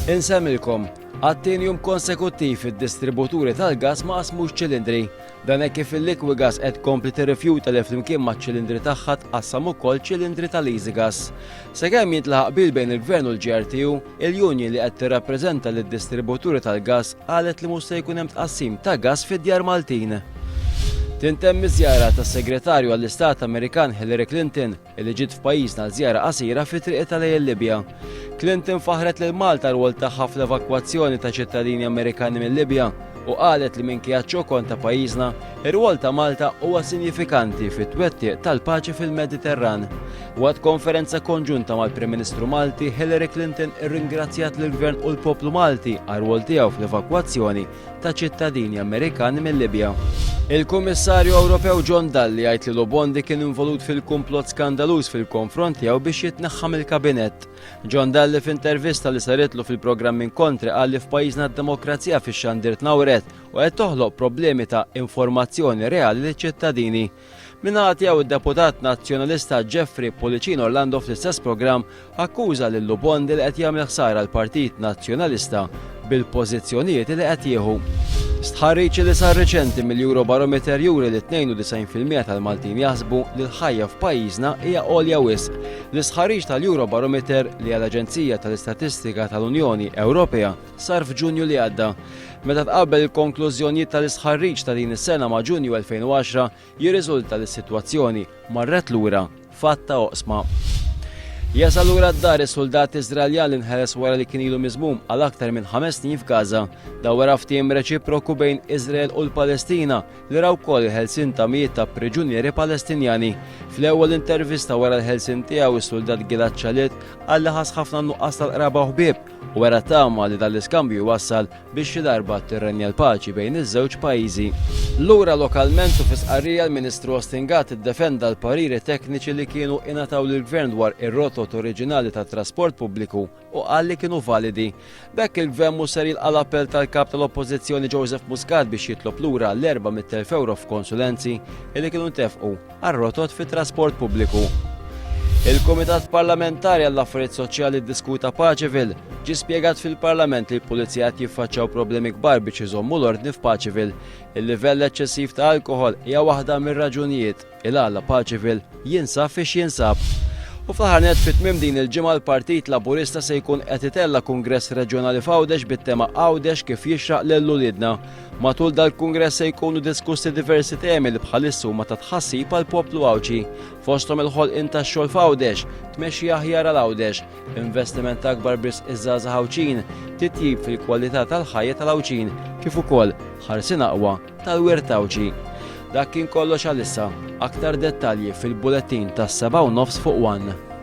Insemmilkom, għat-tieni jum konsekuttiv id-distributuri tal-gas ma qasmux ċilindri. Dan hekk kif il-Liquigas qed tkompli tirrifjuta li flimkien maċ-ċilindri tagħha tqassam ukoll ċilindri tal-EasyGas. Sakemm jintlaħaq bil bejn il-Gvern u l-GRTU, il-Union li qed tirrappreżenta lid-distributuri tal-gas qalet li mhux se jkun hemm tqassim ta' gas fid-Djar Maltin. Tintemm iż-żjara tas-Segretarju għall-Istat Amerikan Hillary Clinton li ġiet f'pajjiżna żjara qasira fi triq lejn Libja. Clinton faħret lil Malta rwol tagħha fl-evakwazzjoni ta' ċittadini Amerikani mill-Libja u qalet li minkejja ċ-ċokon ta' pajjiżna, ir-rwol ta' Malta huwa sinifikanti fit-twettiq tal-paċi fil-Mediterran. Waqt konferenza konġunta mal-Prim Ministru Malti, Hillary Clinton irringrazzjat lill-Gvern u l-poplu Malti għar-rwol tiegħu fl-evakwazzjoni ta' ċittadini Amerikani mill-Libja. Il-Kummissarju Ewropew John Dalli jgħid li l-Obondi kien involut fil-kumplott skandaluż fil-konfront tiegħu biex jitneħħa mill-kabinett. John Dalli f'intervista li saritlu fil-programm Inkontri qal li f'pajjiżna d-demokrazija fix-xandir tnawret u qed toħloq problemi ta' informazzjoni reali liċ-ċittadini. Minnaħa tiegħu id-deputat nazzjonalista Jeffrey Policino Orlando fl-istess programm akkuża lill-Obondi li qed jagħmel ħsara l-Partit Nazzjonalista bil-pożizzjonijiet li qed jieħu. Stħarriġ li sar reċenti mill-Eurobarometer juri li 92% tal-Maltin jaħsbu li l-ħajja f'pajjiżna hija għolja wisq. L-istħarriġ tal-Eurobarometer li għall-Aġenzija tal-Istatistika tal-Unjoni Ewropea sar f'Ġunju li għadda. Meta tqabbel il-konklużjonijiet tal-istħarriġ ta' din is-sena ma' Ġunju 2010 jirriżulta li s-sitwazzjoni marret lura fatta oqsma. Jasal lura d-dar is-soldati Iżraeljan li nħeles wara li kien ilu miżmum għal aktar minn 5 snin f'Gaza. Da wara ftehim reċiproku bejn Iżrael u l-Palestina li raw wkoll il-ħelsien ta' mijiet ta' priġunieri Palestinjani. Fl-ewwel intervista wara l-ħelsien tiegħu is-soldat Gilad Shalit qal li ħass ħafna nuqqas tal-qraba u ħbieb u wara tama li dal-iskambju wassal biex xi darba tirrenja l-paċi bejn iż-żewġ pajjiżi. Lura lokalment u fi sqarrija l-Ministru Ostingat iddefenda l-pariri tekniċi li kienu ingħataw lill-Gvern dwar ir-rotot oriġinali tat trasport pubbliku u qal li kienu validi. Bekk il-Gvern mhux ser jilqa' l-appell tal-kap tal-Oppożizzjoni Joseph Muscat biex jitlob lura l-400,000 euro f'konsulenzi li kienu ntefqu għar-rotot fit-trasport pubbliku. Il-Kumitat Parlamentari għall-Affarijiet Soċjali ddiskuta Paċeville ġie spjegat fil-Parlament li l-Pulizija qed jiffaċċjaw problemi kbar biex iżommu l-ordni f'Paċeville. Il-livell eċċessiv ta' alkoħol hija waħda mir-raġunijiet il għala Paċeville jinsab fiex jinsab. U fl-aħħar nett fit-tmiem din il-ġimgħa l-Partit Laburista se jkun qed itella Kungress Reġjonali f'Għawdex bit-tema Għawdex kif jixraq lil uliedna. Matul dal-Kungress se jkunu diskussi diversi temi li bħalissu huma ta' tħassib għall poplu Għawġi. Fosthom il-ħolqien tax-xogħol f'Għawdex, tmexxija aħjar għal Għawdex, investiment akbar biss iż-żgħażagħ Għawġin, titjib fil-kwalità tal-ħajja tal-Għawġin, kif ukoll ħarsien aqwa tal-wirt Għawġi. Dak kien kollox għalissa, aktar dettalji fil-bulettin tas-7:09 fuq 1.